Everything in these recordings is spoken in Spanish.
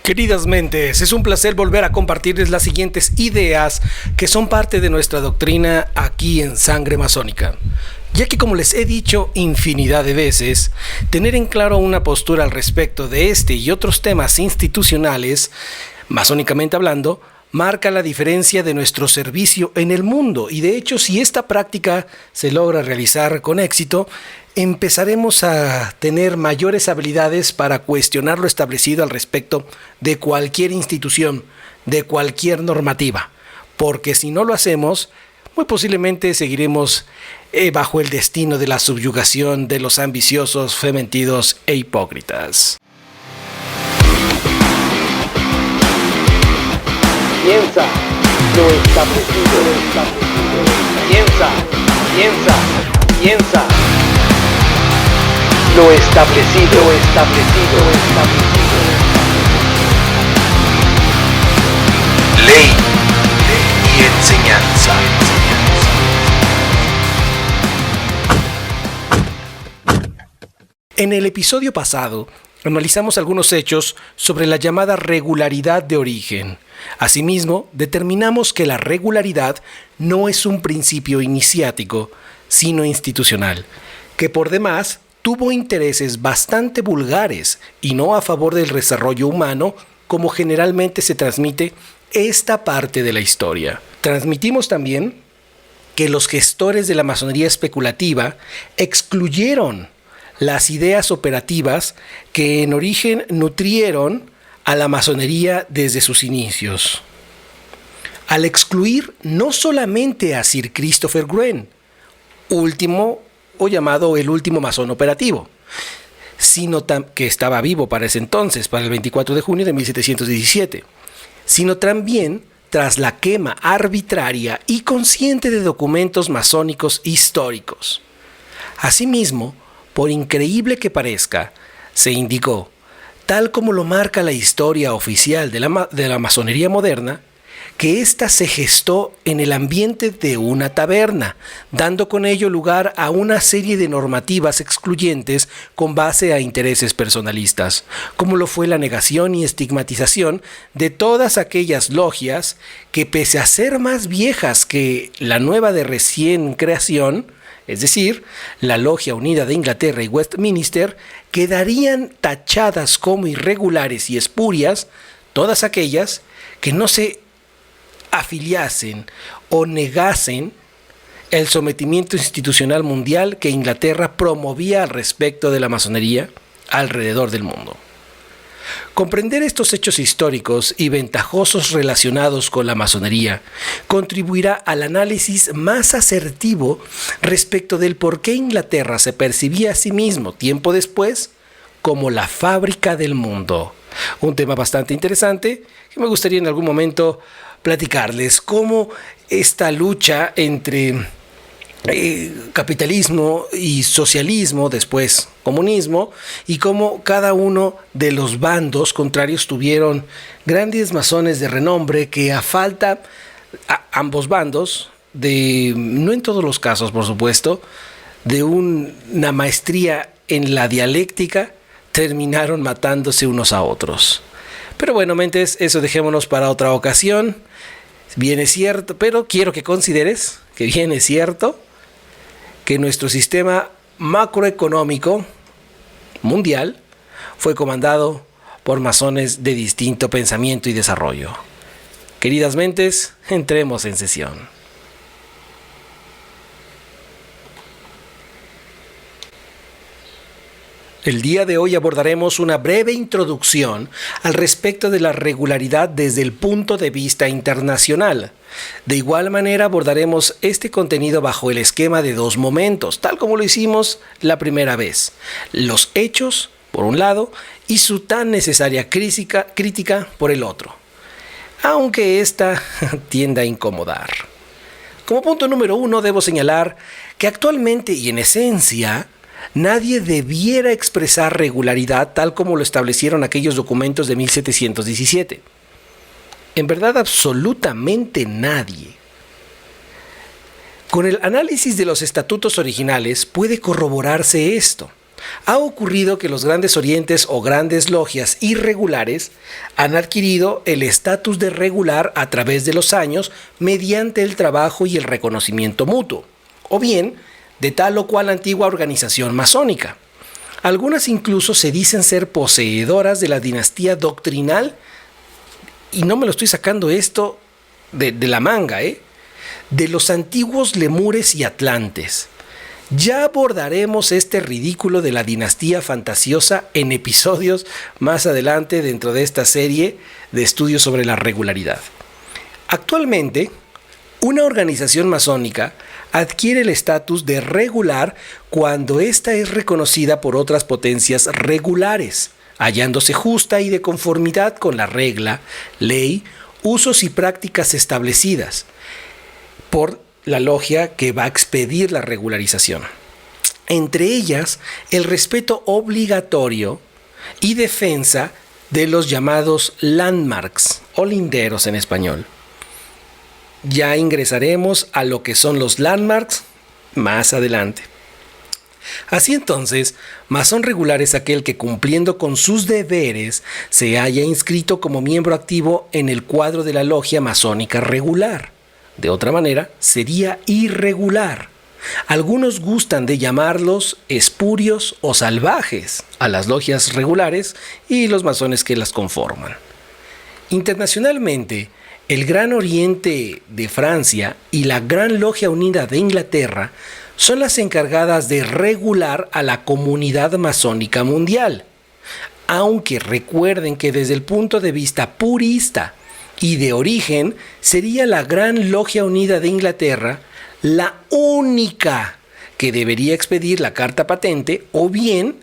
Queridas mentes, es un placer volver a compartirles las siguientes ideas que son parte de nuestra doctrina aquí en Sangre Masónica. Ya que, como les he dicho infinidad de veces, tener en claro una postura al respecto de este y otros temas institucionales, masónicamente hablando, marca la diferencia de nuestro servicio en el mundo. Y de hecho, si esta práctica se logra realizar con éxito, empezaremos a tener mayores habilidades para cuestionar lo establecido al respecto de cualquier institución, de cualquier normativa. Porque si no lo hacemos, muy posiblemente seguiremos bajo el destino de la subyugación de los ambiciosos, fementidos e hipócritas. Piensa, lo establecido. Piensa. Lo establecido. Ley y enseñanza. En el episodio pasado, analizamos algunos hechos sobre la llamada regularidad de origen. Asimismo, determinamos que la regularidad no es un principio iniciático, sino institucional, que por demás tuvo intereses bastante vulgares y no a favor del desarrollo humano, como generalmente se transmite esta parte de la historia. Transmitimos también que los gestores de la masonería especulativa excluyeron las ideas operativas que en origen nutrieron a la masonería desde sus inicios. Al excluir no solamente a Sir Christopher Wren, último o llamado el último masón operativo, sino que estaba vivo para ese entonces, para el 24 de junio de 1717, sino también tras la quema arbitraria y consciente de documentos masónicos históricos. Asimismo, por increíble que parezca, se indicó, tal como lo marca la historia oficial de la masonería moderna, que ésta se gestó en el ambiente de una taberna, dando con ello lugar a una serie de normativas excluyentes con base a intereses personalistas, como lo fue la negación y estigmatización de todas aquellas logias que, pese a ser más viejas que la nueva de recién creación, es decir, la Logia Unida de Inglaterra y Westminster, quedarían tachadas como irregulares y espurias todas aquellas que no se afiliasen o negasen el sometimiento institucional mundial que Inglaterra promovía al respecto de la masonería alrededor del mundo. Comprender estos hechos históricos y ventajosos relacionados con la masonería contribuirá al análisis más asertivo respecto del por qué Inglaterra se percibía a sí mismo tiempo después como la fábrica del mundo. Un tema bastante interesante que me gustaría en algún momento platicarles, cómo esta lucha entre capitalismo y socialismo, después comunismo, y cómo cada uno de los bandos contrarios tuvieron grandes masones de renombre que ambos bandos, no en todos los casos por supuesto, de una maestría en la dialéctica, terminaron matándose unos a otros. Pero bueno, mentes, eso dejémonos para otra ocasión. Bien es cierto, pero quiero que consideres que bien es cierto que nuestro sistema macroeconómico mundial fue comandado por masones de distinto pensamiento y desarrollo. Queridas mentes, entremos en sesión. El día de hoy abordaremos una breve introducción al respecto de la regularidad desde el punto de vista internacional. De igual manera abordaremos este contenido bajo el esquema de dos momentos, tal como lo hicimos la primera vez. Los hechos, por un lado, y su tan necesaria crítica por el otro. Aunque esta tienda a incomodar. Como punto número 1 debo señalar que actualmente y en esencia, nadie debiera expresar regularidad tal como lo establecieron aquellos documentos de 1717. En verdad, absolutamente nadie. Con el análisis de los estatutos originales puede corroborarse esto. Ha ocurrido que los grandes orientes o grandes logias irregulares han adquirido el estatus de regular a través de los años mediante el trabajo y el reconocimiento mutuo, o bien de tal o cual antigua organización masónica. Algunas incluso se dicen ser poseedoras de la dinastía doctrinal, y no me lo estoy sacando esto de la manga, de los antiguos lemures y atlantes. Ya abordaremos este ridículo de la dinastía fantasiosa en episodios más adelante dentro de esta serie de estudios sobre la regularidad. Actualmente, una organización masónica adquiere el estatus de regular cuando ésta es reconocida por otras potencias regulares, hallándose justa y de conformidad con la regla, ley, usos y prácticas establecidas por la logia que va a expedir la regularización. Entre ellas, el respeto obligatorio y defensa de los llamados landmarks o linderos en español. Ya ingresaremos a lo que son los landmarks más adelante. Así entonces, masón regular es aquel que, cumpliendo con sus deberes, se haya inscrito como miembro activo en el cuadro de la logia masónica regular. De otra manera, sería irregular. Algunos gustan de llamarlos espurios o salvajes a las logias regulares y los masones que las conforman. Internacionalmente, el Gran Oriente de Francia y la Gran Logia Unida de Inglaterra son las encargadas de regular a la comunidad masónica mundial. Aunque recuerden que desde el punto de vista purista y de origen, sería la Gran Logia Unida de Inglaterra la única que debería expedir la carta patente, o bien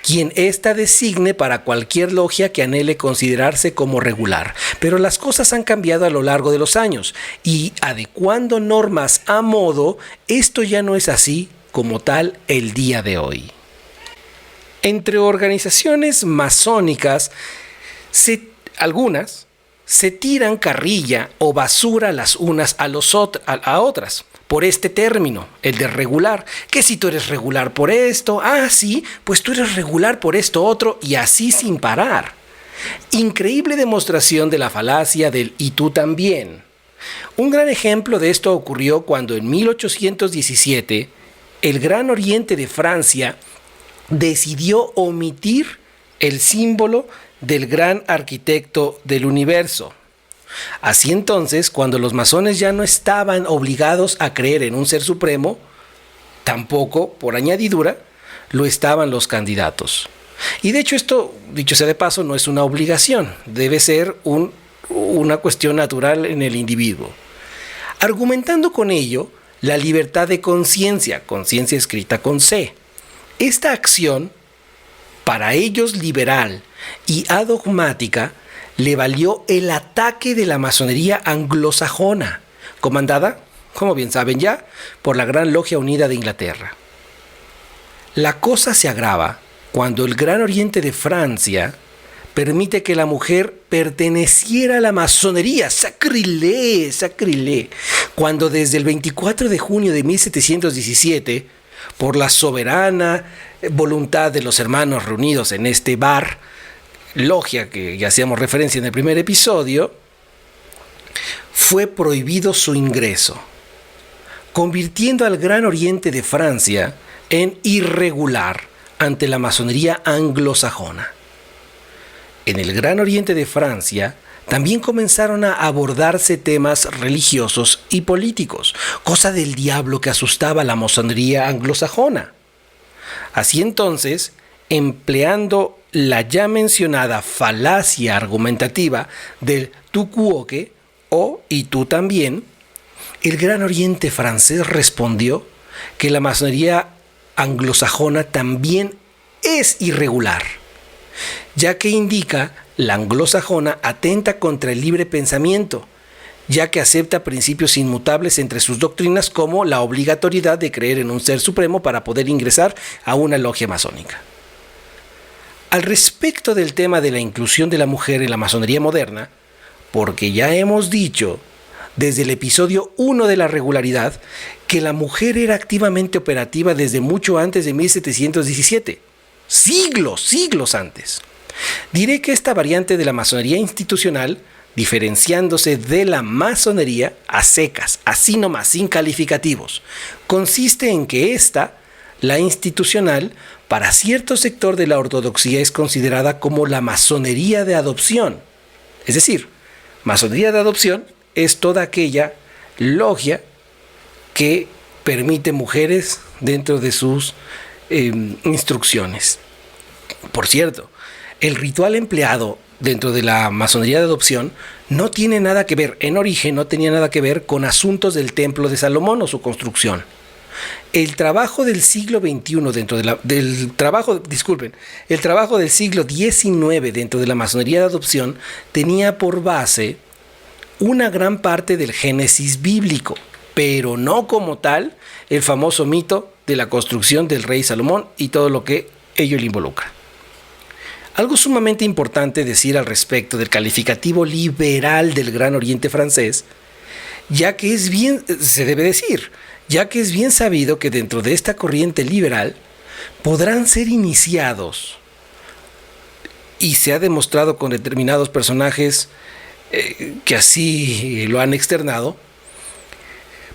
quien ésta designe para cualquier logia que anhele considerarse como regular. Pero las cosas han cambiado a lo largo de los años y, adecuando normas a modo, esto ya no es así como tal el día de hoy. Entre organizaciones masónicas, algunas se tiran carrilla o basura las unas a otras por este término, el de regular. Que si tú eres regular por esto, sí, pues tú eres regular por esto otro, y así sin parar. Increíble demostración de la falacia del "y tú también". Un gran ejemplo de esto ocurrió cuando en 1817 el Gran Oriente de Francia decidió omitir el símbolo del gran arquitecto del universo. Así entonces, cuando los masones ya no estaban obligados a creer en un ser supremo, tampoco, por añadidura, lo estaban los candidatos. Y de hecho esto, dicho sea de paso, no es una obligación, debe ser una cuestión natural en el individuo. Argumentando con ello la libertad de conciencia escrita con C. Esta acción, para ellos liberal y adogmática, le valió el ataque de la masonería anglosajona, comandada, como bien saben ya, por la Gran Logia Unida de Inglaterra. La cosa se agrava cuando el Gran Oriente de Francia permite que la mujer perteneciera a la masonería. ¡Sacrilé! Cuando desde el 24 de junio de 1717, por la soberana voluntad de los hermanos reunidos en este bar, logia que ya hacíamos referencia en el primer episodio, fue prohibido su ingreso, convirtiendo al Gran Oriente de Francia en irregular ante la masonería anglosajona. En el Gran Oriente de Francia también comenzaron a abordarse temas religiosos y políticos, cosa del diablo que asustaba a la masonería anglosajona. Así entonces, empleando la ya mencionada falacia argumentativa del tu quoque o y tú también, el Gran Oriente francés respondió que la masonería anglosajona también es irregular, ya que indica la anglosajona atenta contra el libre pensamiento, ya que acepta principios inmutables entre sus doctrinas, como la obligatoriedad de creer en un ser supremo para poder ingresar a una logia masónica. Al respecto del tema de la inclusión de la mujer en la masonería moderna, porque ya hemos dicho desde el episodio 1 de la regularidad que la mujer era activamente operativa desde mucho antes de 1717, siglos antes. Diré que esta variante de la masonería institucional, diferenciándose de la masonería a secas, así nomás, sin calificativos, consiste en que esta, la institucional, para cierto sector de la ortodoxia es considerada como la masonería de adopción. Es decir, masonería de adopción es toda aquella logia que permite mujeres dentro de sus instrucciones. Por cierto, el ritual empleado dentro de la masonería de adopción no tiene nada que ver, en origen no tenía nada que ver con asuntos del templo de Salomón o su construcción. El trabajo del siglo XXI el trabajo del siglo XIX dentro de la masonería de adopción tenía por base una gran parte del Génesis bíblico, pero no como tal el famoso mito de la construcción del rey Salomón y todo lo que ello le involucra. Algo sumamente importante decir al respecto del calificativo liberal del Gran Oriente francés, ya que es bien sabido que dentro de esta corriente liberal podrán ser iniciados, y se ha demostrado con determinados personajes que así lo han externado,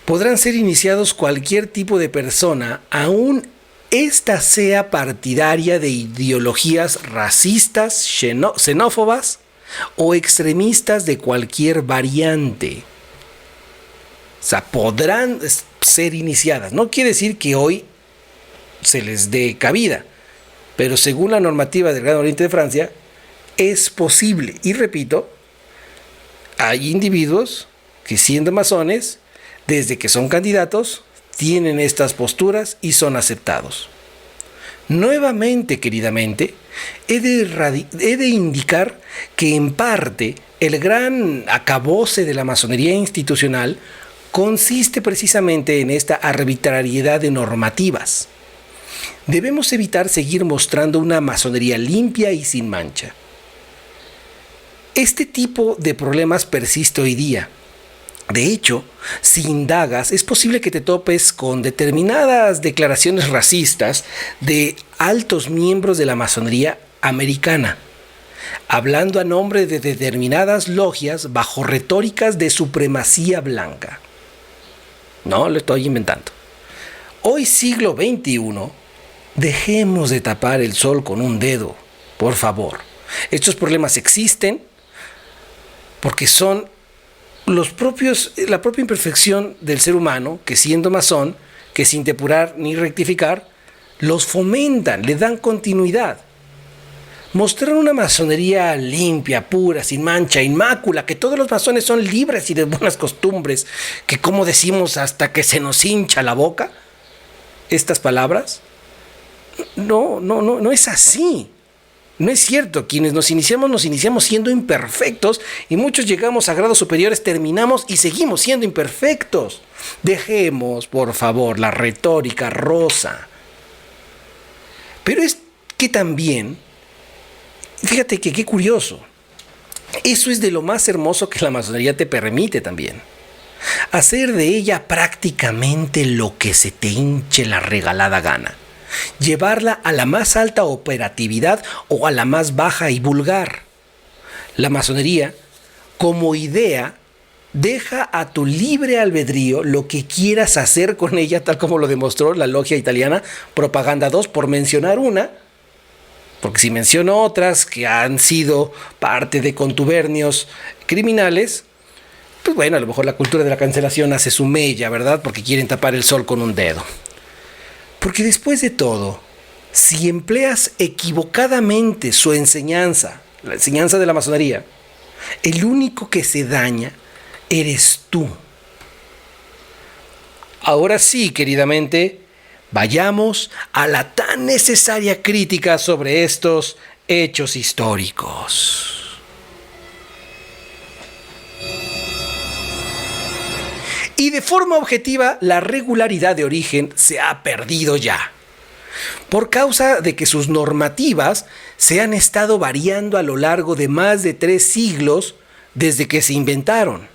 podrán ser iniciados cualquier tipo de persona, aún esta sea partidaria de ideologías racistas, xenófobas o extremistas de cualquier variante. O sea, podrán ser iniciadas. No quiere decir que hoy se les dé cabida, pero según la normativa del Gran Oriente de Francia, es posible. Y repito, hay individuos que siendo masones, desde que son candidatos, tienen estas posturas y son aceptados. Nuevamente, queridamente, he de indicar que en parte el gran acabose de la masonería institucional consiste precisamente en esta arbitrariedad de normativas. Debemos evitar seguir mostrando una masonería limpia y sin mancha. Este tipo de problemas persiste hoy día. De hecho, si indagas, es posible que te topes con determinadas declaraciones racistas de altos miembros de la masonería americana, hablando a nombre de determinadas logias bajo retóricas de supremacía blanca. No lo estoy inventando. Hoy, siglo XXI, dejemos de tapar el sol con un dedo, por favor. Estos problemas existen porque son la propia imperfección del ser humano, que siendo masón, que sin depurar ni rectificar, los fomentan, le dan continuidad. Mostrar una masonería limpia, pura, sin mancha, inmácula, que todos los masones son libres y de buenas costumbres, que como decimos hasta que se nos hincha la boca, estas palabras, no es así. No es cierto, quienes nos iniciamos siendo imperfectos y muchos llegamos a grados superiores, terminamos y seguimos siendo imperfectos. Dejemos, por favor, la retórica rosa. Pero es que también, fíjate que qué curioso, eso es de lo más hermoso que la masonería te permite también. Hacer de ella prácticamente lo que se te hinche la regalada gana. Llevarla a la más alta operatividad o a la más baja y vulgar. La masonería, como idea, deja a tu libre albedrío lo que quieras hacer con ella, tal como lo demostró la logia italiana Propaganda 2, por mencionar una, porque si menciono otras que han sido parte de contubernios criminales, pues bueno, a lo mejor la cultura de la cancelación hace su mella, ¿verdad? Porque quieren tapar el sol con un dedo. Porque después de todo, si empleas equivocadamente su enseñanza, la enseñanza de la masonería, el único que se daña eres tú. Ahora sí, queridamente, vayamos a la tan necesaria crítica sobre estos hechos históricos. Y de forma objetiva, la regularidad de origen se ha perdido ya, por causa de que sus normativas se han estado variando a lo largo de más de 3 siglos desde que se inventaron.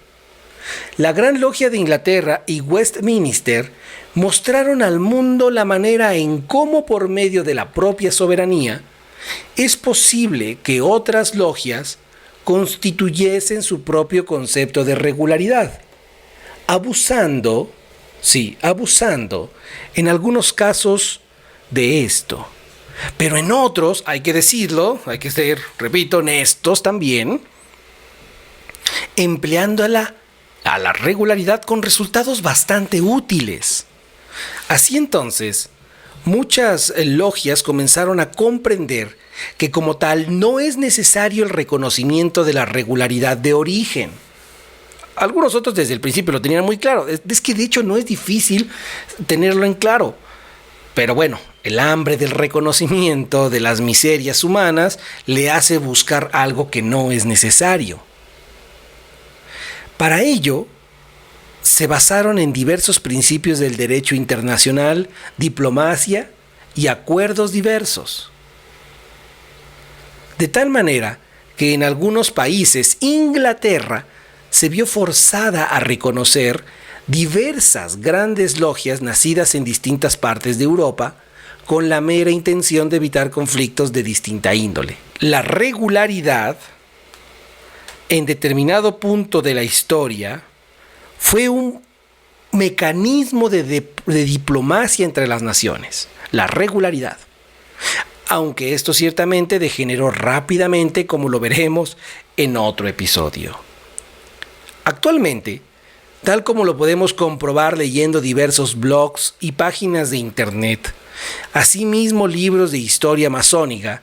La Gran Logia de Inglaterra y Westminster mostraron al mundo la manera en cómo por medio de la propia soberanía es posible que otras logias constituyesen su propio concepto de regularidad, abusando en algunos casos de esto. Pero en otros, hay que decirlo, hay que ser, repito, honestos también, empleándola a la regularidad con resultados bastante útiles. Así entonces, muchas logias comenzaron a comprender que como tal no es necesario el reconocimiento de la regularidad de origen. Algunos otros desde el principio lo tenían muy claro. Es que de hecho no es difícil tenerlo en claro. Pero bueno, el hambre del reconocimiento de las miserias humanas le hace buscar algo que no es necesario. Para ello, se basaron en diversos principios del derecho internacional, diplomacia y acuerdos diversos. De tal manera que en algunos países, Inglaterra se vio forzada a reconocer diversas grandes logias nacidas en distintas partes de Europa con la mera intención de evitar conflictos de distinta índole. La regularidad, en determinado punto de la historia, fue un mecanismo de diplomacia entre las naciones, la regularidad. Aunque esto ciertamente degeneró rápidamente, como lo veremos en otro episodio. Actualmente, tal como lo podemos comprobar leyendo diversos blogs y páginas de internet, asimismo libros de historia masónica,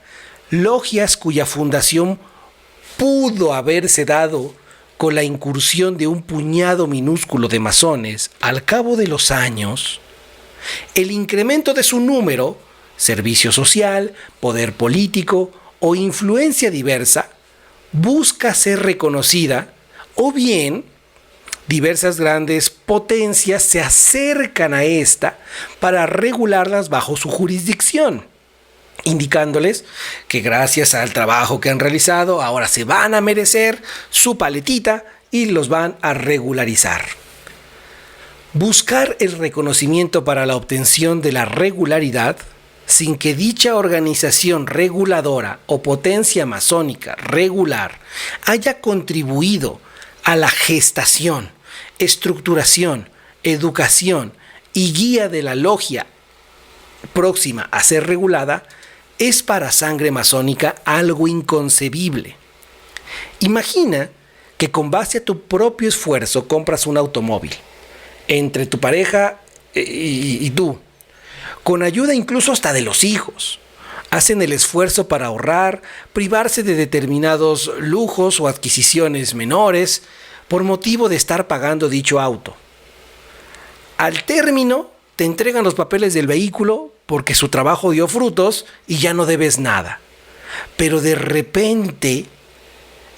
logias cuya fundación pudo haberse dado con la incursión de un puñado minúsculo de masones al cabo de los años, el incremento de su número, servicio social, poder político o influencia diversa, busca ser reconocida, o bien diversas grandes potencias se acercan a esta para regularlas bajo su jurisdicción, indicándoles que gracias al trabajo que han realizado ahora se van a merecer su paletita y los van a regularizar. Buscar el reconocimiento para la obtención de la regularidad sin que dicha organización reguladora o potencia masónica regular haya contribuido a la gestación, estructuración, educación y guía de la logia próxima a ser regulada, es para sangre masónica algo inconcebible. Imagina que con base a tu propio esfuerzo compras un automóvil, entre tu pareja y tú, con ayuda incluso hasta de los hijos. Hacen el esfuerzo para ahorrar, privarse de determinados lujos o adquisiciones menores por motivo de estar pagando dicho auto. Al término, te entregan los papeles del vehículo porque su trabajo dio frutos y ya no debes nada. Pero de repente,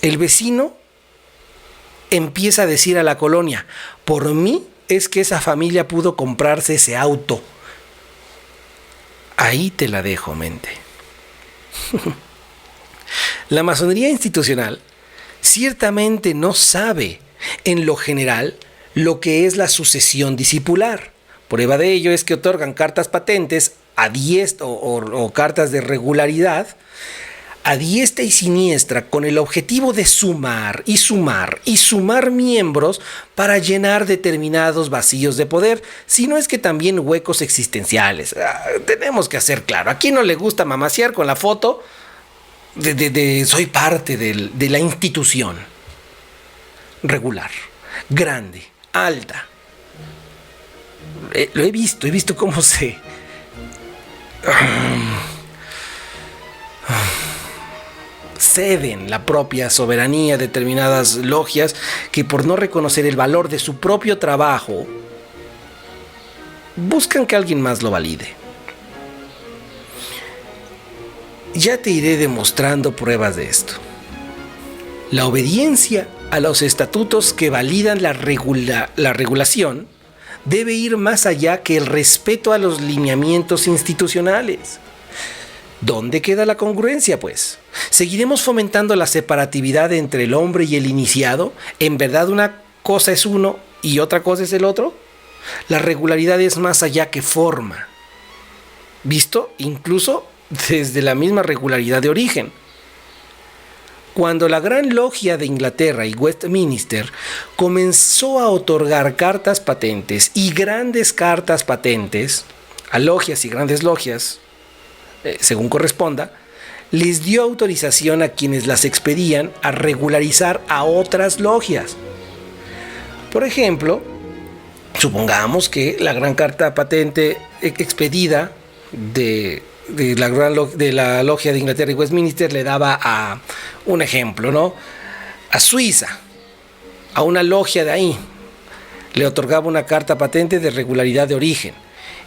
el vecino empieza a decir a la colonia: por mí es que esa familia pudo comprarse ese auto. Ahí te la dejo, mente. La masonería institucional ciertamente no sabe, en lo general, lo que es la sucesión discipular. Prueba de ello es que otorgan cartas patentes a diestra o cartas de regularidad a diestra y siniestra con el objetivo de sumar miembros para llenar determinados vacíos de poder, si no es que también huecos existenciales. Tenemos que hacer claro, ¿a quién no le gusta mamasear con la foto de soy parte de la institución regular, grande, alta? Lo he visto cómo se... ceden la propia soberanía a determinadas logias que, por no reconocer el valor de su propio trabajo, buscan que alguien más lo valide. Ya te iré demostrando pruebas de esto. La obediencia a los estatutos que validan la regulación debe ir más allá que el respeto a los lineamientos institucionales. ¿Dónde queda la congruencia, pues? ¿Seguiremos fomentando la separatividad entre el hombre y el iniciado? ¿En verdad una cosa es uno y otra cosa es el otro? La regularidad es más allá que forma, visto incluso desde la misma regularidad de origen. Cuando la Gran Logia de Inglaterra y Westminster comenzó a otorgar cartas patentes y grandes cartas patentes a logias y grandes logias, según corresponda, les dio autorización a quienes las expedían a regularizar a otras logias. Por ejemplo, supongamos que la gran carta patente expedida de la Logia de Inglaterra y Westminster le daba a un ejemplo, ¿no? A Suiza, a una logia de ahí, le otorgaba una carta patente de regularidad de origen.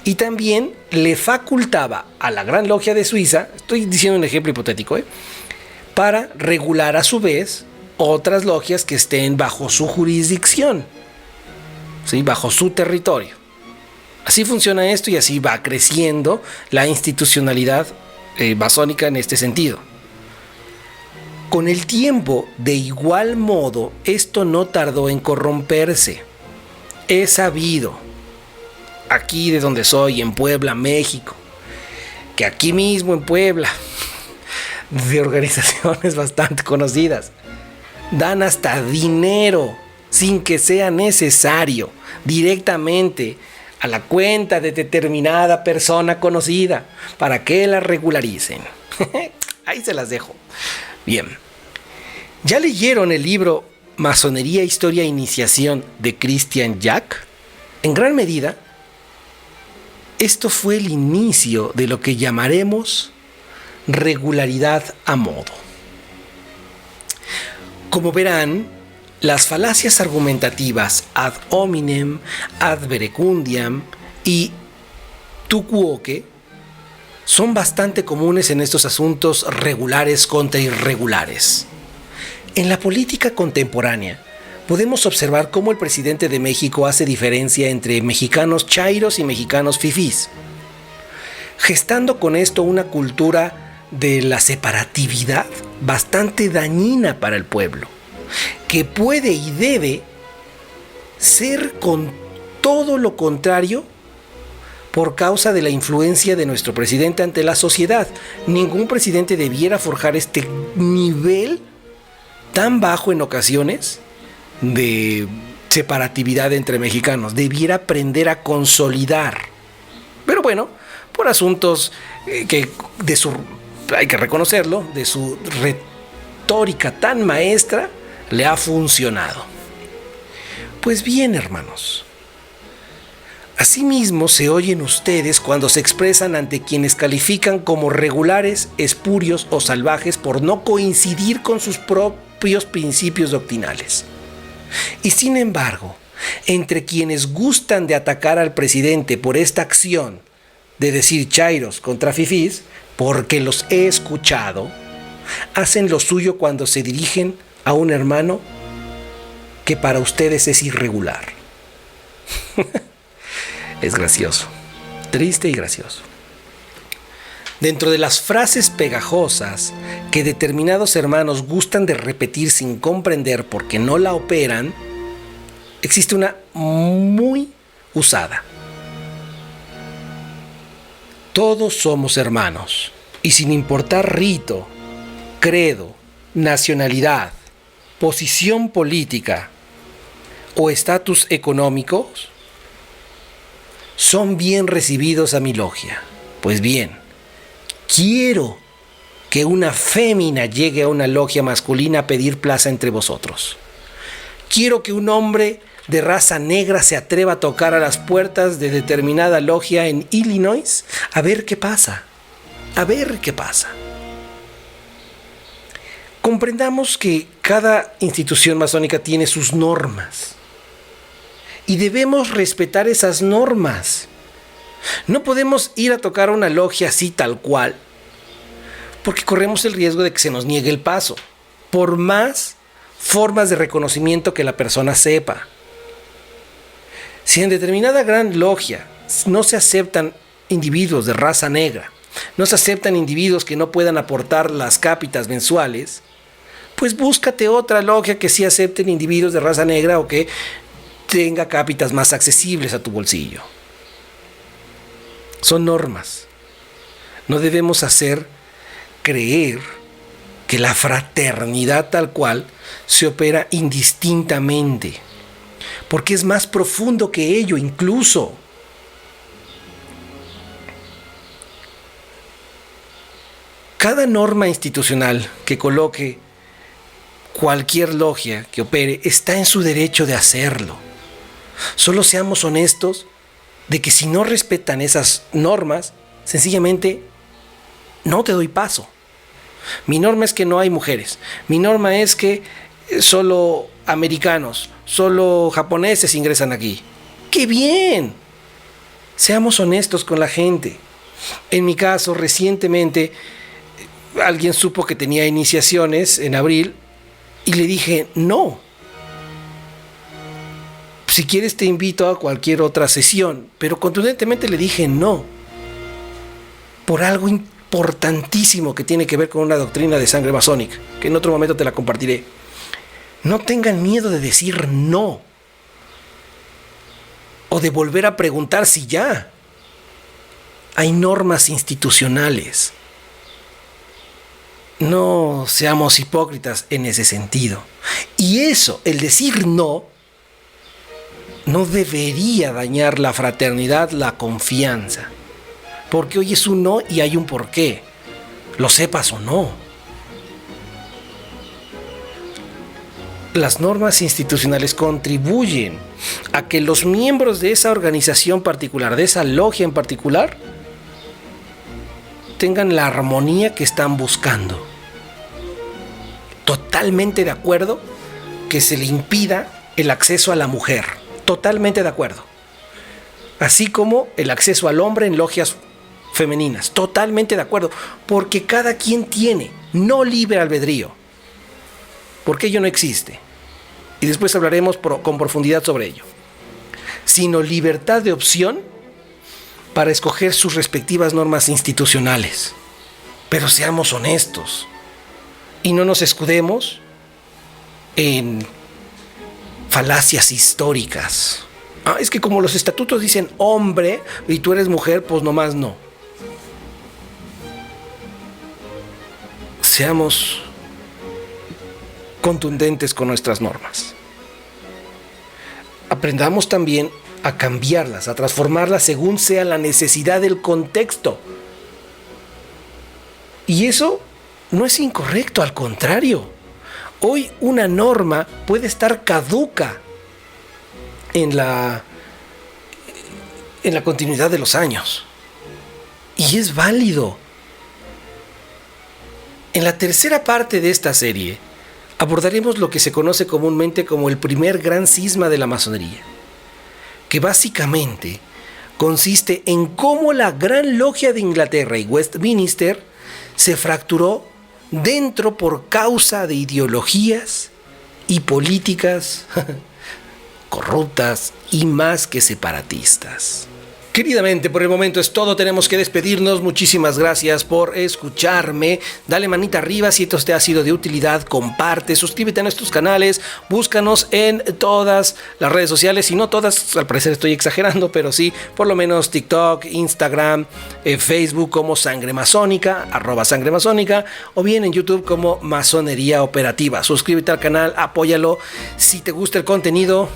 Y también le facultaba a la Gran Logia de Suiza, estoy diciendo un ejemplo hipotético, para regular a su vez otras logias que estén bajo su jurisdicción, ¿sí? Bajo su territorio. Así funciona esto y así va creciendo la institucionalidad masónica en este sentido. Con el tiempo, de igual modo, esto no tardó en corromperse. He sabido, aquí de donde soy, en Puebla, México, que aquí mismo en Puebla, de organizaciones bastante conocidas, dan hasta dinero sin que sea necesario, directamente a la cuenta de determinada persona conocida para que la regularicen. Ahí se las dejo. Bien, ¿ya leyeron el libro Masonería, Historia e Iniciación de Christian Jack? En gran medida, esto fue el inicio de lo que llamaremos regularidad a modo. Como verán, las falacias argumentativas ad hominem, ad verecundiam y tu quoque son bastante comunes en estos asuntos regulares contra irregulares. En la política contemporánea podemos observar cómo el presidente de México hace diferencia entre mexicanos chairos y mexicanos fifís, gestando con esto una cultura de la separatividad bastante dañina para el pueblo, que puede y debe ser con todo lo contrario por causa de la influencia de nuestro presidente ante la sociedad. Ningún presidente debiera forjar este nivel tan bajo en ocasiones de separatividad entre mexicanos. Debiera aprender a consolidar. Pero bueno, por asuntos que hay que reconocerlo, de su retórica tan maestra, le ha funcionado. Pues bien, hermanos, asimismo se oyen ustedes cuando se expresan ante quienes califican como regulares, espurios o salvajes por no coincidir con sus propios principios doctrinales. Y sin embargo, entre quienes gustan de atacar al presidente por esta acción de decir chairos contra fifís, porque los he escuchado, hacen lo suyo cuando se dirigen a un hermano que para ustedes es irregular. Es gracioso, triste y gracioso. Dentro de las frases pegajosas que determinados hermanos gustan de repetir sin comprender porque no la operan, existe una muy usada. Todos somos hermanos y sin importar rito, credo, nacionalidad, posición política o estatus económicos, son bien recibidos a mi logia. Pues bien, quiero que una fémina llegue a una logia masculina a pedir plaza entre vosotros. Quiero que un hombre de raza negra se atreva a tocar a las puertas de determinada logia en Illinois a ver qué pasa. A ver qué pasa. Comprendamos que cada institución masónica tiene sus normas y debemos respetar esas normas. No podemos ir a tocar a una logia así tal cual, porque corremos el riesgo de que se nos niegue el paso, por más formas de reconocimiento que la persona sepa. Si en determinada gran logia no se aceptan individuos de raza negra, no se aceptan individuos que no puedan aportar las cápitas mensuales, pues búscate otra logia que sí acepten individuos de raza negra o que tenga cápitas más accesibles a tu bolsillo. Son normas. No debemos hacer creer que la fraternidad tal cual se opera indistintamente, porque es más profundo que ello incluso. Cada norma institucional que coloque cualquier logia que opere está en su derecho de hacerlo. Solo seamos honestos de que si no respetan esas normas, sencillamente no te doy paso. Mi norma es que no hay mujeres. Mi norma es que solo americanos, solo japoneses ingresan aquí. ¡Qué bien! Seamos honestos con la gente. En mi caso, recientemente, alguien supo que tenía iniciaciones en abril y le dije, no. Si quieres te invito a cualquier otra sesión, pero contundentemente le dije no. Por algo importantísimo que tiene que ver con una doctrina de sangre masónica, que en otro momento te la compartiré. No tengan miedo de decir no. O de volver a preguntar si ya. Hay normas institucionales. No seamos hipócritas en ese sentido. Y eso, el decir no debería dañar la fraternidad, la confianza. Porque hoy es un no y hay un porqué. Lo sepas o no. Las normas institucionales contribuyen a que los miembros de esa organización particular, de esa logia en particular, tengan la armonía que están buscando. Totalmente de acuerdo que se le impida el acceso a la mujer. Totalmente de acuerdo. Así como el acceso al hombre en logias femeninas. Totalmente de acuerdo. Porque cada quien tiene no libre albedrío. Porque ello no existe. Y después hablaremos con profundidad sobre ello. Sino libertad de opción para escoger sus respectivas normas institucionales. Pero seamos honestos y no nos escudemos en falacias históricas. Es que como los estatutos dicen hombre y tú eres mujer, pues nomás no. Seamos contundentes con nuestras normas. Aprendamos también a cambiarlas, a transformarlas según sea la necesidad del contexto. Y eso no es incorrecto, al contrario. Hoy una norma puede estar caduca en la continuidad de los años. Y es válido. En la tercera parte de esta serie abordaremos lo que se conoce comúnmente como el primer gran cisma de la masonería, que básicamente consiste en cómo la Gran Logia de Inglaterra y Westminster se fracturó dentro por causa de ideologías y políticas corruptas y más que separatistas. Queridamente, por el momento es todo, tenemos que despedirnos. Muchísimas gracias por escucharme. Dale manita arriba si esto te ha sido de utilidad, comparte, suscríbete a nuestros canales, búscanos en todas las redes sociales, si no todas, al parecer estoy exagerando, pero sí, por lo menos TikTok, Instagram, Facebook como Sangre Masónica, @Sangre Masónica, o bien en YouTube como Masonería Operativa. Suscríbete al canal, apóyalo. Si te gusta el contenido,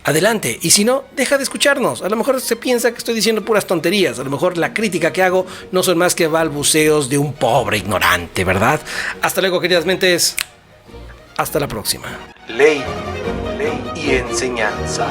adelante, y si no, deja de escucharnos. A lo mejor se piensa que estoy diciendo puras tonterías. A lo mejor la crítica que hago no son más que balbuceos de un pobre ignorante, ¿verdad? Hasta luego, queridas mentes. Hasta la próxima. Ley y enseñanza.